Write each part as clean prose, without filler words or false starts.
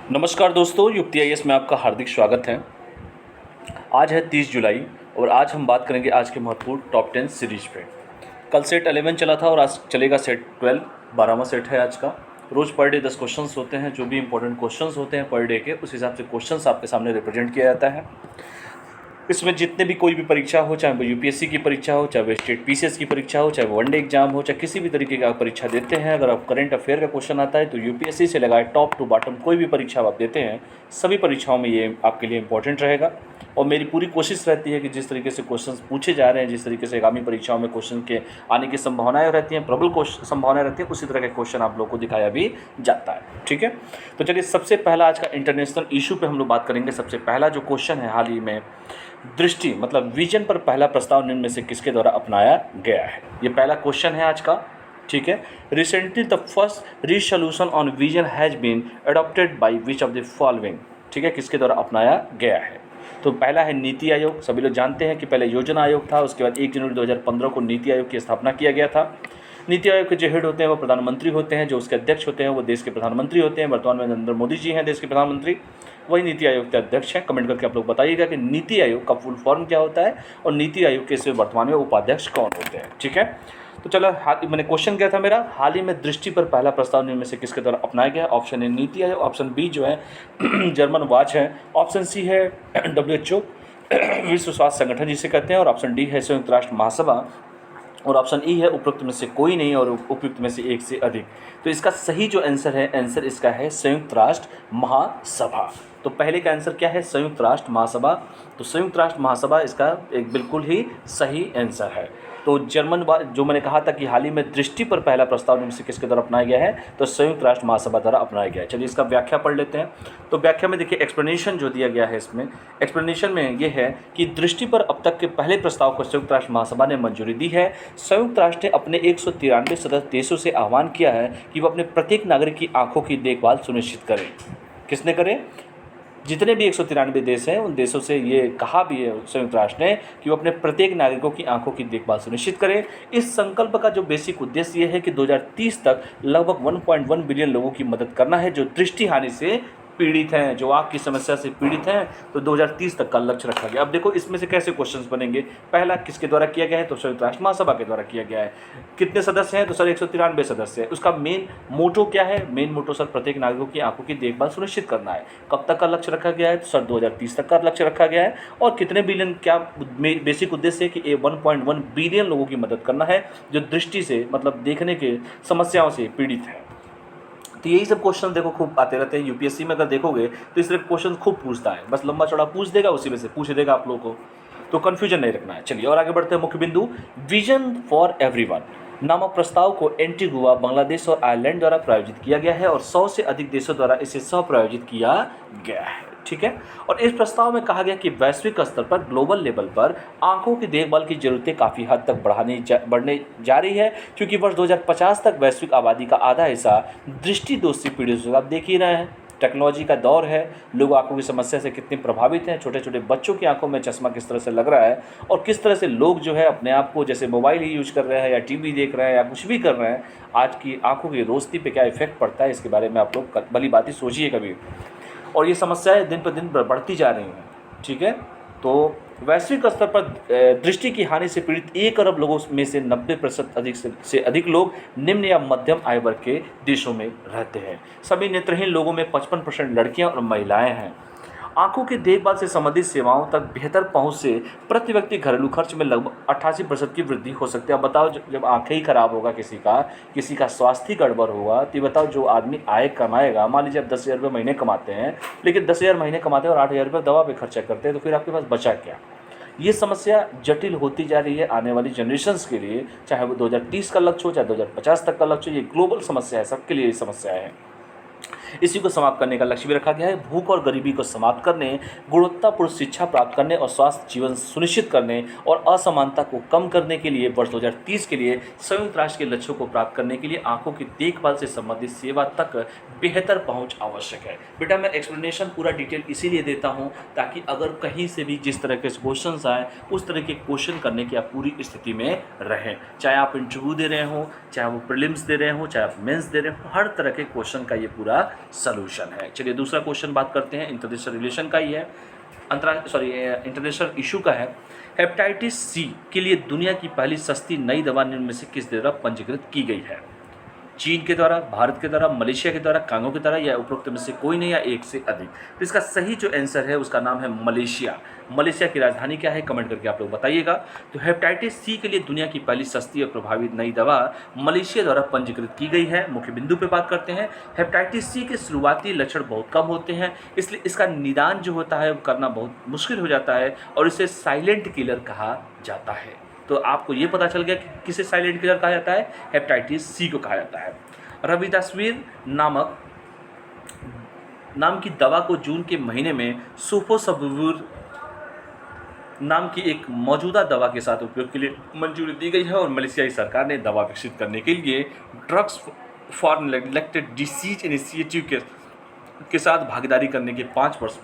नमस्कार दोस्तों, युक्ति आईएएस में आपका हार्दिक स्वागत है। आज है 30 जुलाई और आज हम बात करेंगे आज के महत्वपूर्ण टॉप 10 सीरीज पे। कल सेट 11 चला था और आज चलेगा सेट 12, 12वां सेट है आज का। रोज़ पर डे 10 क्वेश्चंस होते हैं, जो भी इंपॉर्टेंट क्वेश्चंस होते हैं पर डे के, उस हिसाब से क्वेश्चंस आपके सामने रिप्रेजेंट किया जाता है। इसमें जितने भी कोई भी परीक्षा हो, चाहे वो यूपीएससी की परीक्षा हो, चाहे वो स्टेट पीसीएस की परीक्षा हो, चाहे वो वनडे एग्जाम हो, चाहे किसी भी तरीके का आप परीक्षा देते हैं, अगर आप करंट अफेयर का क्वेश्चन आता है तो यूपीएससी से लगाए टॉप टू बॉटम कोई भी परीक्षा आप देते हैं, सभी परीक्षाओं में ये आपके लिए इंपॉर्टेंट रहेगा। और मेरी पूरी कोशिश रहती है कि जिस तरीके से क्वेश्चंस पूछे जा रहे हैं, जिस तरीके से आगामी परीक्षाओं में क्वेश्चन के आने की संभावनाएं रहती हैं, प्रबल संभावनाएं रहती हैं, उसी तरह के क्वेश्चन आप लोग को दिखाया भी जाता है। ठीक है, तो चलिए सबसे पहला आज का इंटरनेशनल इशू पे हम लोग बात करेंगे। सबसे पहला जो क्वेश्चन है, हाल ही में दृष्टि मतलब विजन पर पहला प्रस्ताव निम्न में से किसके द्वारा अपनाया गया है, ये पहला क्वेश्चन है आज का। ठीक है, recently the first resolution on vision has been adopted by which of the following. ठीक है, किसके द्वारा अपनाया गया है। तो पहला है नीति आयोग। सभी लोग जानते हैं कि पहले योजना आयोग था, उसके बाद 1 जनवरी 2015 को नीति आयोग की स्थापना किया गया था। नीति आयोग के जो हेड होते हैं वो प्रधानमंत्री होते हैं, जो उसके अध्यक्ष होते हैं वो देश के प्रधानमंत्री होते हैं। वर्तमान में नरेंद्र मोदी जी हैं देश के प्रधानमंत्री, वही नीति आयोग के अध्यक्ष हैं। कमेंट करके आप लोग बताइएगा कि नीति आयोग का फुल फॉर्म क्या होता है और नीति आयोग के इस वर्तमान में उपाध्यक्ष कौन होते हैं। ठीक है, तो चलो मैंने क्वेश्चन क्या था मेरा, हाल ही में दृष्टि पर पहला प्रस्ताव निम्न में से किसके द्वारा अपनाया गया। Option A NITI Aayog, option B जो है जर्मन वाच है, ऑप्शन सी है WHO विश्व स्वास्थ्य संगठन जिसे कहते हैं, और ऑप्शन डी है संयुक्त राष्ट्र महासभा, और ऑप्शन ई है उपयुक्त में से कोई नहीं और उपयुक्त में से एक से अधिक। तो इसका सही जो आंसर है, आंसर इसका है संयुक्त राष्ट्र महासभा। तो पहले का आंसर क्या है, संयुक्त राष्ट्र महासभा। तो संयुक्त राष्ट्र महासभा इसका एक बिल्कुल ही सही आंसर है। तो जर्मन जो मैंने कहा था कि हाल ही में दृष्टि पर पहला प्रस्ताव निम्न से किसके द्वारा अपनाया गया है, तो संयुक्त राष्ट्र महासभा द्वारा अपनाया गया है। चलिए इसका व्याख्या पढ़ लेते हैं। तो व्याख्या में देखिए एक्सप्लेनेशन जो दिया गया है, इसमें एक्सप्लेनेशन में ये है कि दृष्टि पर अब तक के पहले प्रस्ताव को संयुक्त राष्ट्र महासभा ने मंजूरी दी है। संयुक्त राष्ट्र ने अपने 193 सदस्य देशों से आह्वान किया है कि वो अपने प्रत्येक नागरिक की आंखों की देखभाल सुनिश्चित करें। किसने करें, जितने भी 193 देश हैं उन देशों से ये कहा भी है संयुक्त राष्ट्र ने कि वो अपने प्रत्येक नागरिकों की आंखों की देखभाल सुनिश्चित करें। इस संकल्प का जो बेसिक उद्देश्य ये है कि 2030 तक लगभग 1.1 बिलियन लोगों की मदद करना है जो दृष्टि हानि से पीड़ित हैं, जो आँख की समस्या से पीड़ित हैं। तो 2030 तक का लक्ष्य रखा गया। अब देखो इसमें से कैसे क्वेश्चंस बनेंगे। पहला किसके द्वारा किया गया है, तो संयुक्त राष्ट्र महासभा के द्वारा किया गया है। कितने सदस्य हैं, तो सर 193 सदस्य है। उसका मेन मोटो क्या है, मेन मोटो सर प्रत्येक नागरिकों की आंखों की देखभाल सुनिश्चित करना है। कब तक का लक्ष्य रखा गया है, तो सर 2030 तक का लक्ष्य रखा गया है। और कितने बिलियन, क्या बेसिक उद्देश्य है कि 1.1 बिलियन लोगों की मदद करना है जो दृष्टि से मतलब देखने के समस्याओं से पीड़ित है। तो यही सब क्वेश्चन देखो खूब आते रहते हैं यूपीएससी में। अगर देखोगे तो इस तरह क्वेश्चन खूब पूछता है, बस लंबा चौड़ा पूछ देगा, उसी में से पूछ देगा आप लोगों को, तो कन्फ्यूजन नहीं रखना है। चलिए और आगे बढ़ते हैं। मुख्य बिंदु, विजन फॉर एवरीवन नामक प्रस्ताव को एंटीगुआ, बांग्लादेश और आयरलैंड द्वारा प्रायोजित किया गया है और 100 से अधिक देशों द्वारा इसे सह प्रायोजित किया गया है। ठीक है, और इस प्रस्ताव में कहा गया कि वैश्विक स्तर पर ग्लोबल लेवल पर आंखों की देखभाल की जरूरतें काफ़ी हद तक बढ़ने जा रही है, क्योंकि वर्ष 2050 तक वैश्विक आबादी का आधा हिस्सा दृष्टि दोष से पीड़ित होगा। आप देख ही रहे हैं, टेक्नोलॉजी का दौर है, लोग आंखों की समस्या से कितने प्रभावित हैं। छोटे छोटे बच्चों की आंखों में चश्मा किस तरह से लग रहा है और किस तरह से लोग जो है अपने आप को जैसे मोबाइल ही यूज कर रहे हैं या टीवी देख रहे हैं या कुछ भी कर रहे हैं, आज की आंखों की रोशनी पे क्या इफेक्ट पड़ता है, इसके बारे में आप लोग भली बात सोचिए कभी। और ये समस्याएं दिन पर दिन बढ़ती जा रही हैं। ठीक है, तो वैश्विक स्तर पर दृष्टि की हानि से पीड़ित 1 अरब लोगों में से 90% अधिक से अधिक लोग निम्न या मध्यम आय वर्ग के देशों में रहते हैं। सभी नेत्रहीन लोगों में 55% लड़कियां और महिलाएं हैं। आंखों की देखभाल से संबंधित सेवाओं तक बेहतर पहुंच से प्रति व्यक्ति घरेलू खर्च में लगभग 88% की वृद्धि हो सकती है। अब बताओ, जब आंखें ही खराब होगा किसी का स्वास्थ्य गड़बड़ होगा, तो बताओ जो आदमी आय कमाएगा, मान लीजिए आप 10,000 रुपये महीने कमाते हैं, लेकिन 10,000 महीने कमाते हैं और 8,000 रुपये दवा पे खर्चा करते हैं, तो फिर आपके पास बचा क्या। ये समस्या जटिल होती जा रही है आने वाली जनरेशन्स के लिए, चाहे वो 2030 का लक्ष्य हो, चाहे 2050 तक का लक्ष्य हो। ये ग्लोबल समस्या है, सबके लिए ये समस्या है। इसी को समाप्त करने का लक्ष्य भी रखा गया है। भूख और गरीबी को समाप्त करने, गुणवत्तापूर्ण शिक्षा प्राप्त करने और स्वास्थ्य जीवन सुनिश्चित करने और असमानता को कम करने के लिए वर्ष 2030 के लिए संयुक्त राष्ट्र के लक्ष्यों को प्राप्त करने के लिए आंखों की देखभाल से संबंधित सेवा तक बेहतर पहुंच आवश्यक है। बेटा मैं एक्सप्लेनेशन पूरा डिटेल इसीलिए देता हूं ताकि अगर कहीं से भी जिस तरह के क्वेश्चन आए उस तरह के क्वेश्चन करने की आप पूरी स्थिति में रहें। चाहे आप इंटरव्यू दे रहे हो, चाहे वो प्रीलिम्स दे रहे हो, चाहे आप मेंस दे रहे हो, हर तरह के क्वेश्चन का ये पूरा सलूशन है। चलिए दूसरा क्वेश्चन बात करते हैं, इंटरनेशनल रिलेशन का ही है, इंटरनेशनल इशू का है। हेपेटाइटिस सी के लिए दुनिया की पहली सस्ती नई दवा निम्न में से किस द्वारा पंजीकृत की गई है? चीन के द्वारा, भारत के द्वारा, मलेशिया के द्वारा, कांगो के द्वारा, या उपरोक्त में से कोई नहीं, या एक से अधिक। तो इसका सही जो आंसर है उसका नाम है मलेशिया। मलेशिया की राजधानी क्या है, कमेंट करके आप लोग बताइएगा। तो हेपेटाइटिस सी के लिए दुनिया की पहली सस्ती और प्रभावी नई दवा मलेशिया द्वारा पंजीकृत की गई है। मुख्य बिंदु पे बात करते हैं। हेपेटाइटिस सी के शुरुआती लक्षण बहुत कम होते हैं, इसलिए इसका निदान जो होता है वो करना बहुत मुश्किल हो जाता है और इसे साइलेंट किलर कहा जाता है। तो आपको ये पता चल गया कि किसे साइलेंट किलर कहा जाता है, हेपेटाइटिस सी को कहा जाता है। रविदासवीर नाम की दवा को जून के महीने में सोफोसबुर नाम की एक मौजूदा दवा के साथ उपयोग के लिए मंजूरी दी गई है और मलेशियाई सरकार ने दवा विकसित करने के लिए drugs for neglected disease initiative के साथ भागीदारी करने के 5 वर्ष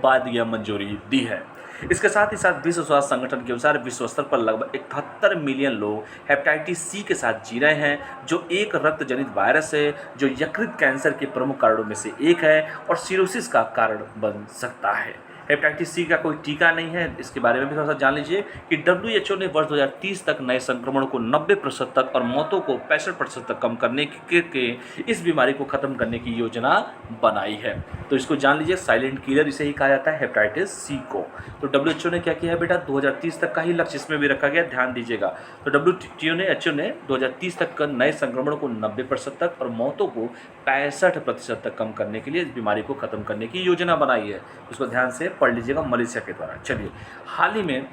बाद यह मंजूरी दी है। इसके साथ ही साथ विश्व स्वास्थ्य संगठन के अनुसार विश्व स्तर पर लगभग 71 मिलियन लोग हेपेटाइटिस सी के साथ जी रहे हैं, जो एक रक्त जनित वायरस है जो यकृत कैंसर के प्रमुख कारणों में से एक है और सिरोसिस का कारण बन सकता है। हेपेटाइटिस सी का कोई टीका नहीं है, इसके बारे में भी थोड़ा सा जान लीजिए कि WHO ने वर्ष 2030 तक नए संक्रमण को 90% तक और मौतों को 65% तक कम करने के इस बीमारी को खत्म करने की योजना बनाई है। तो इसको जान लीजिए, साइलेंट किलर इसे ही कहा जाता है, हेपेटाइटिस सी को। तो WHO ने क्या किया है बेटा, 2030 तक का ही लक्ष्य इसमें भी रखा गया, ध्यान दीजिएगा। तो WHO ने 2030 तक का नए संक्रमण को 90% तक और मौतों को 65% तक कम करने के लिए इस बीमारी को खत्म करने की योजना बनाई है। उसको ध्यान से पढ़ लीजिएगा, मलेशिया के द्वारा। चलिए, हाल ही में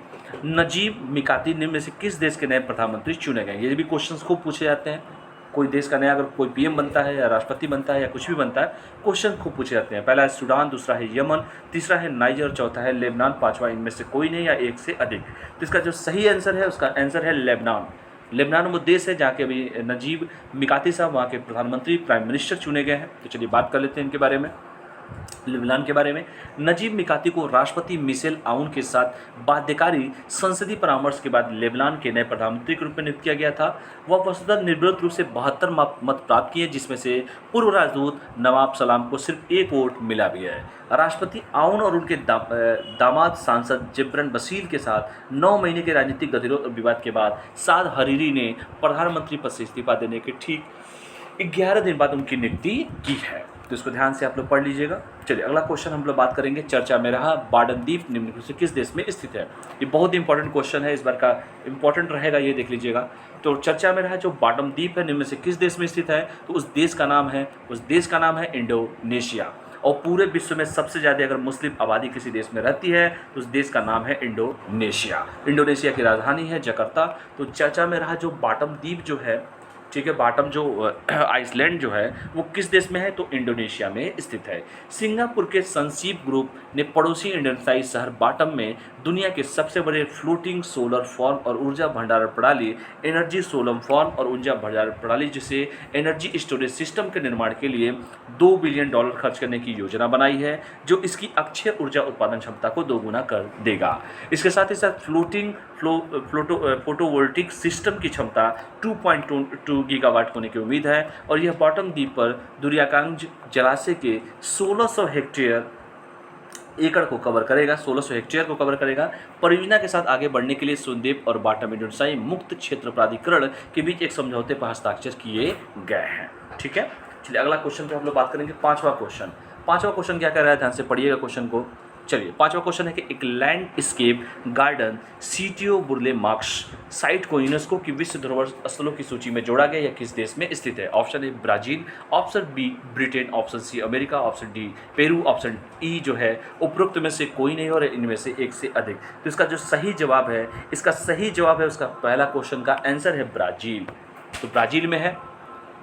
नजीब मिकाती निम्न में से किस देश के नए प्रधानमंत्री चुने गए? ये भी क्वेश्चंस खूब पूछे जाते हैं। कोई देश का नया अगर कोई PM बनता है या राष्ट्रपति बनता है या कुछ भी बनता है, क्वेश्चन खूब पूछे जाते हैं। पहला है सूडान, दूसरा है यमन, तीसरा है नाइजर, चौथा है लेबनान, पांचवा इनमें से कोई नहीं या एक से अधिक। तो इसका जो सही आंसर है उसका आंसर है लेबनान। लेबनान वो देश है जहाँ के अभी नजीब मिकाती साहब वहाँ के प्रधानमंत्री, प्राइम मिनिस्टर चुने गए हैं। तो चलिए बात कर लेते हैं इनके बारे में, लेबनान के बारे में। नजीब मिकाती को राष्ट्रपति मिशेल आउन के साथ बाध्यकारी संसदीय परामर्श के बाद लेबनान के नए प्रधानमंत्री के रूप में नियुक्त किया गया था। वह वस्तुतः निर्विरोध रूप से 72 मत प्राप्त किए, जिसमें से पूर्व राजदूत नवाब सलाम को सिर्फ 1 वोट मिला भी है। राष्ट्रपति आउन और उनके दामाद सांसद जिब्रन बशीर के साथ 9 महीने के राजनीतिक गतिरोध और विवाद के बाद साद हरीरी ने प्रधानमंत्री पद से इस्तीफा देने के ठीक 11 दिन बाद उनकी नियुक्ति की है। तो इसको ध्यान से आप लोग पढ़ लीजिएगा। चलिए अगला क्वेश्चन हम लोग बात करेंगे, चर्चा में रहा बाडन द्वीप निम्नलिखित से किस देश में स्थित है? ये बहुत इंपॉर्टेंट क्वेश्चन है, इस बार का इंपॉर्टेंट रहेगा, ये देख लीजिएगा। तो चर्चा में रहा जो बाडन द्वीप है निम्न में से किस देश में स्थित है? तो उस देश का नाम है इंडोनेशिया। और पूरे विश्व में सबसे ज़्यादा अगर मुस्लिम आबादी किसी देश में रहती है तो उस देश का नाम है इंडोनेशिया। इंडोनेशिया की राजधानी है जकार्ता। तो चर्चा में रहा जो बाटम द्वीप जो है, ठीक है, बाटम जो आइसलैंड जो है वो किस देश में है? तो इंडोनेशिया में स्थित है। सिंगापुर के सनसीप ग्रुप ने पड़ोसी इंडोनेशियाई शहर बाटम में दुनिया के सबसे बड़े फ्लोटिंग सोलर फार्म और ऊर्जा भंडारण प्रणाली एनर्जी सोलम फार्म और ऊर्जा भंडारण प्रणाली जिसे एनर्जी स्टोरेज सिस्टम के निर्माण के लिए $2 बिलियन खर्च करने की योजना बनाई है, जो इसकी अक्षय ऊर्जा उत्पादन क्षमता को 2 गुना कर देगा। इसके साथ ही साथ फोटोवोल्टिक सिस्टम की क्षमता 2.2 गीगावाट होने की उम्मीद है और यह बॉटम द्वीप पर दुरियाकांज जलाशय के 1600 एकड़ को कवर करेगा, 1600 हेक्टेयर को कवर करेगा। परियोजना के साथ आगे बढ़ने के लिए सुनदेव और बाटम इंडोनेशियाई मुक्त क्षेत्र प्राधिकरण के बीच एक समझौते पर हस्ताक्षर किए गए हैं। ठीक है, चलिए अगला क्वेश्चन पे हम लोग बात करेंगे। पांचवा क्वेश्चन क्या कह रहा है, ध्यान से पढ़िएगा क्वेश्चन को। चलिए पांचवा क्वेश्चन है कि एक लैंडस्केप गार्डन सीटियो बुर्ले मार्क्स साइट को यूनेस्को की विश्व धरोहर स्थलों की सूची में जोड़ा गया, यह किस देश में स्थित है? Option A Brazil, option B Britain, option C America, option D Peru, option E जो है उपरोक्त में से कोई नहीं और इनमें से एक से अधिक। तो इसका जो सही जवाब है, उसका पहला क्वेश्चन का आंसर है ब्राजील। तो ब्राजील में है।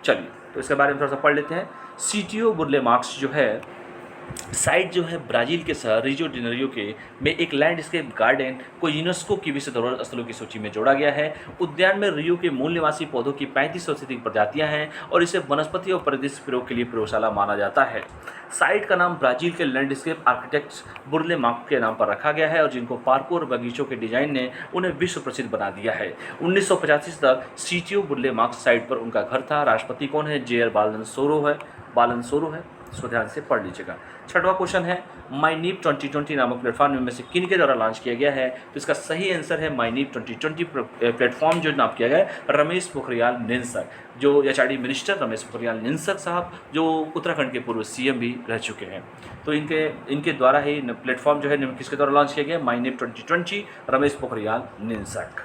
चलिए तो इसके बारे में थोड़ा सा पढ़ लेते हैं। सीटियो बुर्ले मार्क्स जो है साइट जो है ब्राज़ील के शहर रियो डी जेनेरियो के में एक लैंडस्केप गार्डन को यूनेस्को की विश्व धरोहर स्थलों की सूची में जोड़ा गया है। उद्यान में रियो के मूल निवासी पौधों की 3500 से अधिक प्रजातियां हैं और इसे वनस्पति और परिदृश्य प्रयोग के लिए प्रयोगशाला माना जाता है। साइट का नाम ब्राज़ील के लैंडस्केप आर्किटेक्ट्स बुर्ले मार्क्स के नाम पर रखा गया है और जिनको पार्कों और बगीचों के डिजाइन ने उन्हें विश्व प्रसिद्ध बना दिया है। 1985 तक सीटियो बुर्ले मार्क्स साइट पर उनका घर था। राष्ट्रपति कौन है? जेयर बाल्सन सोरो है। बालन सोरो है, इसको ध्यान से पढ़ लीजिएगा। छठवां क्वेश्चन है माईनीप 2020 नामक प्लेटफॉर्म में से किन के द्वारा लॉन्च किया गया है? तो इसका सही आंसर है माईनीप 2020 प्लेटफॉर्म जो नाम किया गया है रमेश पोखरियाल निशंक, जो एचआरडी मिनिस्टर रमेश पोखरियाल निशंक साहब जो उत्तराखंड के पूर्व सीएम भी रह चुके हैं। तो इनके द्वारा ही प्लेटफॉर्म जो है किसके द्वारा लॉन्च किया गया? माईनीप 2020 रमेश पोखरियाल निशंक।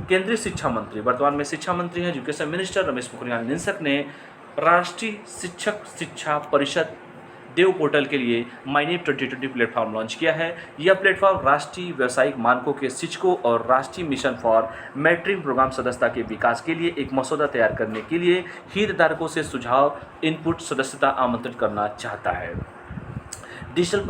केंद्रीय शिक्षा मंत्री, वर्तमान में शिक्षा मंत्री हैं एजुकेशन मिनिस्टर रमेश पोखरियाल निशंक ने राष्ट्रीय शिक्षक शिक्षा परिषद देव पोर्टल के लिए माईनीप 2020 प्लेटफॉर्म लॉन्च किया है। यह प्लेटफॉर्म राष्ट्रीय व्यावसायिक मानकों के शिक्षकों और राष्ट्रीय मिशन फॉर मेंटरिंग प्रोग्राम सदस्यता के विकास के लिए एक मसौदा तैयार करने के लिए हितधारकों से सुझाव इनपुट सदस्यता आमंत्रित करना चाहता है। डिजिटल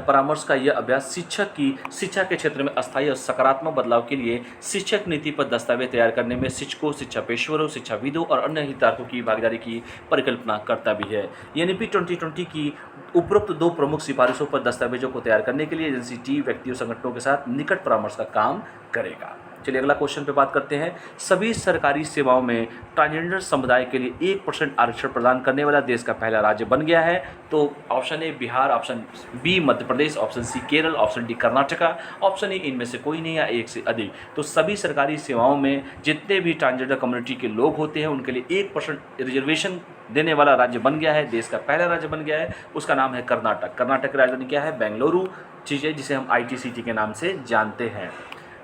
परामर्श का यह अभ्यास शिक्षक की शिक्षा के क्षेत्र में अस्थायी और सकारात्मक बदलाव के लिए शिक्षक नीति पर दस्तावेज तैयार करने में शिक्षकों, शिक्षा पेशेवरों, शिक्षाविदों और अन्य हितधारकों की भागीदारी की परिकल्पना करता भी है। एनईपी 2020 की उपरोक्त 2 प्रमुख सिफारिशों पर दस्तावेजों को तैयार करने के लिए एजेंसी टी व्यक्तियों संगठनों के साथ निकट परामर्श का काम करेगा। चलिए अगला क्वेश्चन पे बात करते हैं। सभी सरकारी सेवाओं में ट्रांसजेंडर समुदाय के लिए 1% आरक्षण प्रदान करने वाला देश का पहला राज्य बन गया है। तो option A Bihar, option B Madhya Pradesh, option C Kerala, option D Karnataka, option A इनमें से कोई नहीं या एक से अधिक। तो सभी सरकारी सेवाओं में जितने भी ट्रांसजेंडर कम्युनिटी के लोग होते हैं उनके लिए 1% रिजर्वेशन देने वाला राज्य बन गया है, देश का पहला राज्य बन गया है। उसका नाम है कर्नाटक। कर्नाटक की राजधानी क्या है? बेंगलुरु, चीज़ें जिसे हम ITCT के नाम से जानते हैं।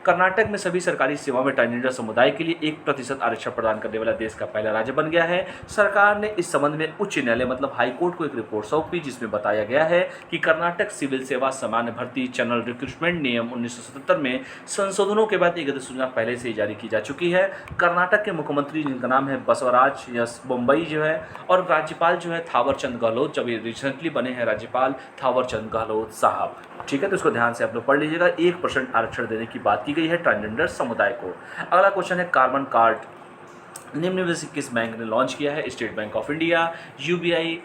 कर्नाटक में सभी सरकारी सेवाओं में ट्रांसजेंडर समुदाय के लिए 1% आरक्षण प्रदान करने वाला देश का पहला राज्य बन गया है। सरकार ने इस संबंध में उच्च न्यायालय मतलब हाईकोर्ट को एक रिपोर्ट सौंपी जिसमें बताया गया है कि कर्नाटक सिविल सेवा सामान्य भर्ती जनरल रिक्रूटमेंट नियम 1977 में संशोधनों के बाद एक अधिसूचना पहले से ही जारी की जा चुकी है। कर्नाटक के मुख्यमंत्री जिनका नाम है बसवराज यस बोम्बई जो है, और राज्यपाल जो है थावरचंद गहलोत, जब ये रिसेंटली बने हैं राज्यपाल थावरचंद गहलोत साहब। ठीक है, तो इसको ध्यान से आप लोग पढ़ लीजिएगा। 1% आरक्षण देने की बात की गई है ट्रांसजेंडर समुदाय को। अगला क्वेश्चन है कार्बन कार्ड निम्न में से किस बैंक ने लॉन्च किया है? State bank of India, UBI,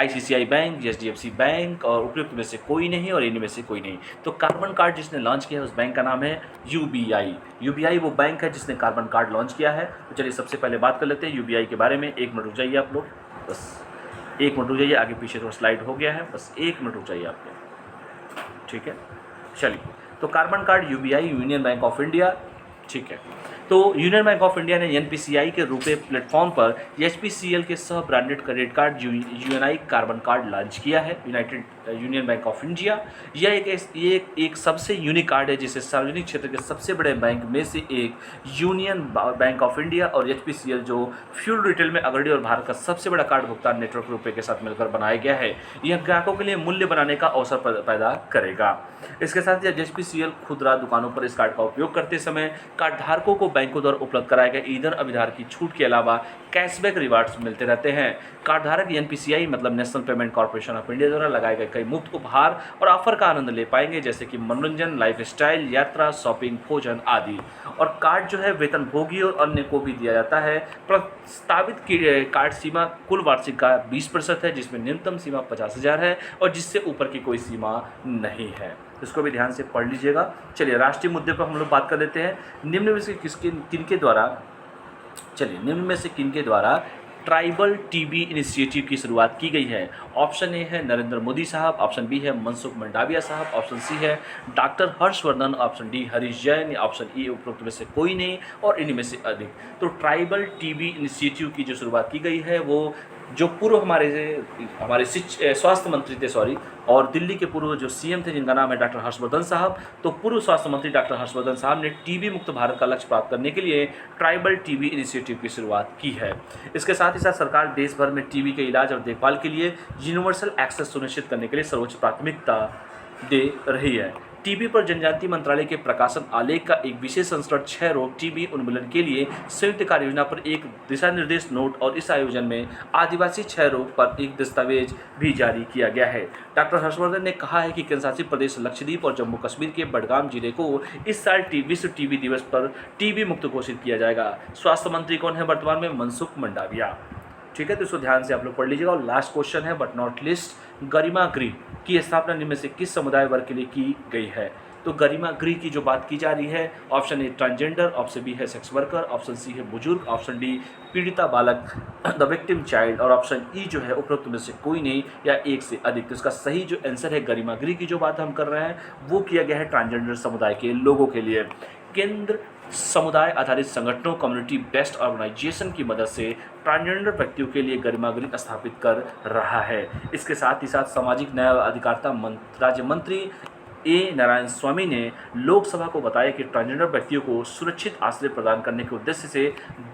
ICICI bank, HDFC bank और उपयुक्त में से कोई नहीं और इनमें से कोई नहीं। तो कार्बन कार्ड जिसने लॉन्च किया है उस बैंक का नाम है UBI। UBI वो बैंक है जिसने कार्बन कार्ड लॉन्च किया है। तो चलिए सबसे पहले बात कर लेते हैं UBI के बारे में। 1 मिनट रुक जाइए आप लोग, बस 1 मिनट रुक जाइए, आगे पीछे थोड़ा स्लाइड हो गया है, बस 1 मिनट रुक जाइए आप लोग। ठीक है, चलिए। तो carbon card UBI union bank of India, ठीक है। तो यूनियन बैंक ऑफ इंडिया ने NPCI के रुपए प्लेटफॉर्म पर HPCL के सह branded credit card UNI carbon card launch किया है। United union bank of India यह एक सबसे यूनिक कार्ड है जिसे सार्वजनिक क्षेत्र के सबसे बड़े बैंक में से एक यूनियन बैंक ऑफ इंडिया और HPCL जो फ्यूल रिटेल में अग्रणी और भारत का सबसे बड़ा कार्ड भुगतान नेटवर्क रुपए के साथ मिलकर बनाया गया है। यह ग्राहकों के लिए मूल्य बनाने का अवसर पैदा करेगा। इसके साथ ही HPCL खुदरा दुकानों पर इस कार्ड का उपयोग करते समय कार्ड धारकों को बैंकों द्वारा उपलब्ध कराए गए ईंधन अभिधार की छूट के अलावा कैशबैक रिवार्ड्स मिलते रहते हैं। कार्ड धारक NPCI मतलब national payment corporation of India द्वारा लगाए गए कई मुफ्त उपहार और ऑफर का आनंद ले पाएंगे जैसे कि मनोरंजन, लाइफस्टाइल, यात्रा, शॉपिंग, भोजन आदि। और कार्ड जो है वेतनभोगी और अन्य को भी दिया जाता है। प्रस्तावित कार्ड सीमा कुल वार्षिक का 20% है जिसमें न्यूनतम सीमा 50,000 है और जिससे ऊपर की कोई सीमा नहीं है। इसको भी ध्यान से पढ़ लीजिएगा। चलिए राष्ट्रीय मुद्दे पर हम लोग बात कर लेते हैं। निम्न में से किनके द्वारा ट्राइबल टीबी इनिशिएटिव की शुरुआत की गई है? ऑप्शन ए है नरेंद्र मोदी साहब, ऑप्शन बी है मनसुख मंडाविया साहब, ऑप्शन सी है doctor Harshvardhan, option D Harish Jain, option E उपरोक्त में से कोई नहीं और इनमें से अधिक। तो ट्राइबल टीबी इनिशिएटिव की जो शुरुआत की गई है वो जो पूर्व हमारे स्वास्थ्य मंत्री थे और दिल्ली के पूर्व जो CM थे जिनका नाम है डॉक्टर हर्षवर्धन साहब। तो पूर्व स्वास्थ्य मंत्री डॉक्टर हर्षवर्धन साहब ने टीबी मुक्त भारत का लक्ष्य प्राप्त करने के लिए ट्राइबल टीबी इनिशिएटिव की शुरुआत की है। इसके साथ ही साथ सरकार देश भर में टीबी के इलाज और देखभाल के लिए यूनिवर्सल एक्सेस सुनिश्चित करने के लिए सर्वोच्च प्राथमिकता दे रही है। टीबी पर जनजातीय मंत्रालय के प्रकाशन आलेख का एक विशेष संस्करण 6 रोग टीबी उन्मूलन के लिए संयुक्त कार्य योजना पर एक दिशा निर्देश नोट और इस आयोजन में आदिवासी 6 रोग पर एक दस्तावेज भी जारी किया गया है। डॉक्टर हर्षवर्धन ने कहा है कि केंद्रशासित प्रदेश लक्षद्वीप और जम्मू कश्मीर के बडगाम जिले को इस साल विश्व टीबी दिवस पर टीबी मुक्त घोषित किया जाएगा। स्वास्थ्य मंत्री कौन है वर्तमान में? मनसुख मंडाविया। ठीक है, तो इसको ध्यान से आप लोग पढ़ लीजिएगा। और लास्ट क्वेश्चन है बट नॉट लिस्ट, गरिमा गृह की स्थापना निम्न में से किस समुदाय वर्ग के लिए की गई है? तो गरिमा गृह की जो बात की जा रही है, option A transgender, option B है सेक्स वर्कर, ऑप्शन सी है बुजुर्ग, ऑप्शन डी पीड़िता बालक द विक्टिम चाइल्ड, और ऑप्शन ई जो है उपरोक्त में से कोई नहीं या एक से अधिक। तो इसका सही जो आंसर है गरिमा गृह की जो बात हम कर रहे हैं वो किया गया है ट्रांसजेंडर समुदाय के लोगों के लिए। केंद्र समुदाय आधारित संगठनों कम्युनिटी बेस्ड ऑर्गेनाइजेशन की मदद से ट्रांसजेंडर व्यक्तियों के लिए गरिमा गृह स्थापित कर रहा है। इसके साथ ही साथ सामाजिक न्याय और अधिकारिता राज्य मंत्री ए नारायण स्वामी ने लोकसभा को बताया कि ट्रांसजेंडर व्यक्तियों को सुरक्षित आश्रय प्रदान करने के उद्देश्य से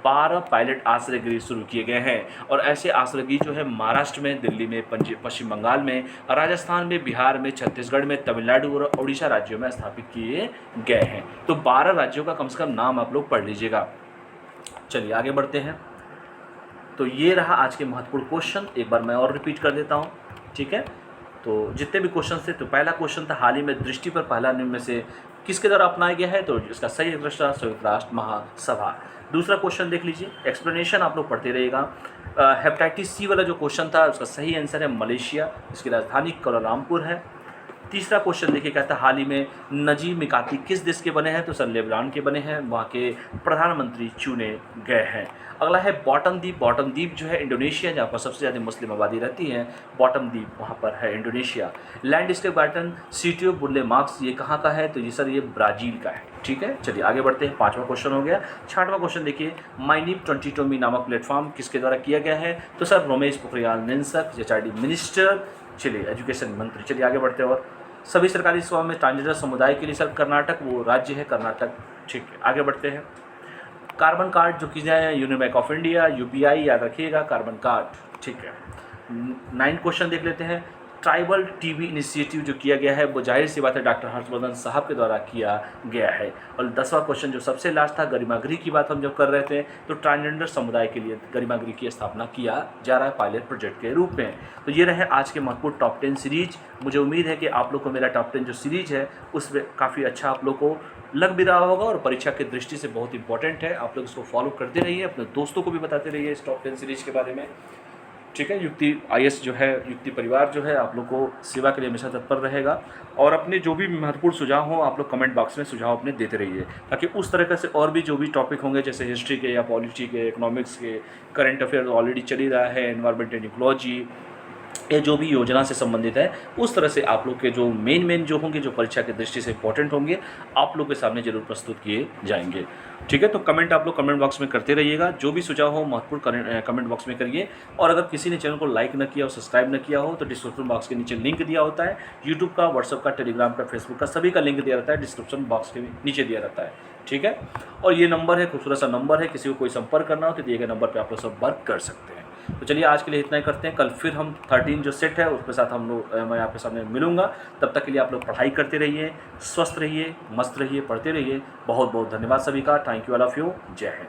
12 पायलट आश्रय गृह शुरू किए गए हैं और ऐसे आश्रय गृह जो है महाराष्ट्र में, दिल्ली में, पश्चिम बंगाल में, राजस्थान में, बिहार में, छत्तीसगढ़ में, तमिलनाडु और उड़ीसा राज्यों में स्थापित किए गए हैं। तो 12 राज्यों का कम से कम नाम आप लोग पढ़ लीजिएगा। चलिए आगे बढ़ते हैं। तो ये रहा आज के महत्वपूर्ण क्वेश्चन, एक बार मैं और रिपीट कर देता हूँ, ठीक है। तो जितने भी क्वेश्चन थे, तो पहला क्वेश्चन था हाल ही में दृष्टि पर पहला नियम में से किसके द्वारा अपनाया गया है, तो इसका सही उत्तर संयुक्त राष्ट्र महासभा। दूसरा क्वेश्चन देख लीजिए, एक्सप्लेनेशन आप लोग पढ़ते रहिएगा। हेपेटाइटिस सी वाला जो क्वेश्चन था उसका सही आंसर है मलेशिया, इसकी राजधानी कोलालमपुर है। तीसरा क्वेश्चन देखिए, कहता है हाल ही में नजीब मिकाती किस देश के बने हैं, तो सर लेबनान के बने हैं, वहाँ के प्रधानमंत्री चुने गए हैं। अगला है बॉटम द्वीप। बॉटम द्वीप जो है इंडोनेशिया, जहाँ पर सबसे ज़्यादा मुस्लिम आबादी रहती है, बॉटम द्वीप वहाँ पर है Indonesia. Landscape garden city of बुले मार्क्स ये कहाँ का है, तो ये सर ये ब्राज़ील का है, ठीक है। चलिए आगे बढ़ते हैं, पाँचवा क्वेश्चन हो गया। छठवां क्वेश्चन देखिए, माईनीप 22 नामक प्लेटफॉर्म किसके द्वारा किया गया है, तो sir Ramesh Pokhriyal Nishank, HRD minister, चलिए एजुकेशन मंत्री। चलिए आगे बढ़ते हैं। और सभी सरकारी सेवा में ट्रांसजेंडर समुदाय के लिए सर कर्नाटक वो राज्य है, कर्नाटक, ठीक है। आगे बढ़ते हैं। कार्बन कार्ड जो की जाए union bank of India, UPI याद रखिएगा, कार्बन कार्ड, ठीक है। 9 क्वेश्चन देख लेते हैं। ट्राइबल टीबी इनिशिएटिव जो किया गया है वो जाहिर सी बात है डॉक्टर हर्षवर्धन साहब के द्वारा किया गया है। और 10वां क्वेश्चन जो सबसे लास्ट था, गरिमा गृह की बात हम जब कर रहे थे, तो ट्रांसजेंडर समुदाय के लिए गरिमा गृह की स्थापना किया जा रहा है पायलट प्रोजेक्ट के रूप में। तो ये रहे आज के महत्वपूर्ण टॉप 10 सीरीज। मुझे उम्मीद है कि आप लोग को मेरा टॉप 10 जो सीरीज है उसमें काफ़ी अच्छा आप लोग को लग भी रहा होगा और परीक्षा की दृष्टि से बहुत इंपॉर्टेंट है। आप लोग इसको फॉलो करते रहिए, अपने दोस्तों को भी बताते रहिए इस टॉप 10 सीरीज के बारे में, ठीक है। युक्ति आईएएस जो है, युक्ति परिवार जो है आप लोग को सेवा के लिए हमेशा तत्पर रहेगा। और अपने जो भी महत्वपूर्ण सुझाव हो आप लोग कमेंट बॉक्स में सुझाव अपने देते रहिए, ताकि उस तरह से और भी जो भी टॉपिक होंगे जैसे हिस्ट्री के या पॉलिटी के, इकोनॉमिक्स के, करंट अफेयर ऑलरेडी चल ही रहा है, एनवायरमेंट एंड इकोलॉजी, ये जो भी योजना से संबंधित है, उस तरह से आप लोग के जो मेन जो होंगे, जो परीक्षा की दृष्टि से इंपॉर्टेंट होंगे, आप लोग के सामने जरूर प्रस्तुत किए जाएंगे, ठीक है। तो कमेंट आप लोग कमेंट बॉक्स में करते रहिएगा, जो भी सुझाव हो महत्वपूर्ण कमेंट बॉक्स में करिए। और अगर किसी ने चैनल को लाइक न किया हो, सब्सक्राइब न किया हो, तो डिस्क्रिप्शन बॉक्स के नीचे लिंक दिया होता है, यूट्यूब का, व्हाट्सअप का, टेलीग्राम का, फेसबुक का, सभी का लिंक दिया रहता है, डिस्क्रिप्शन बॉक्स के नीचे दिया रहता है, ठीक है। और ये नंबर है, खूबसूरत सा नंबर है, किसी को कोई संपर्क करना हो तो दिए गए नंबर पर आप लोग संपर्क कर सकते हैं। तो चलिए आज के लिए इतना ही करते हैं, कल फिर हम 13 जो सेट है उसके साथ हम लोग मैं आपके सामने मिलूंगा। तब तक के लिए आप लोग पढ़ाई करते रहिए, स्वस्थ रहिए, मस्त रहिए, पढ़ते रहिए। बहुत बहुत धन्यवाद सभी का। Thank you all of you. जय हिंद।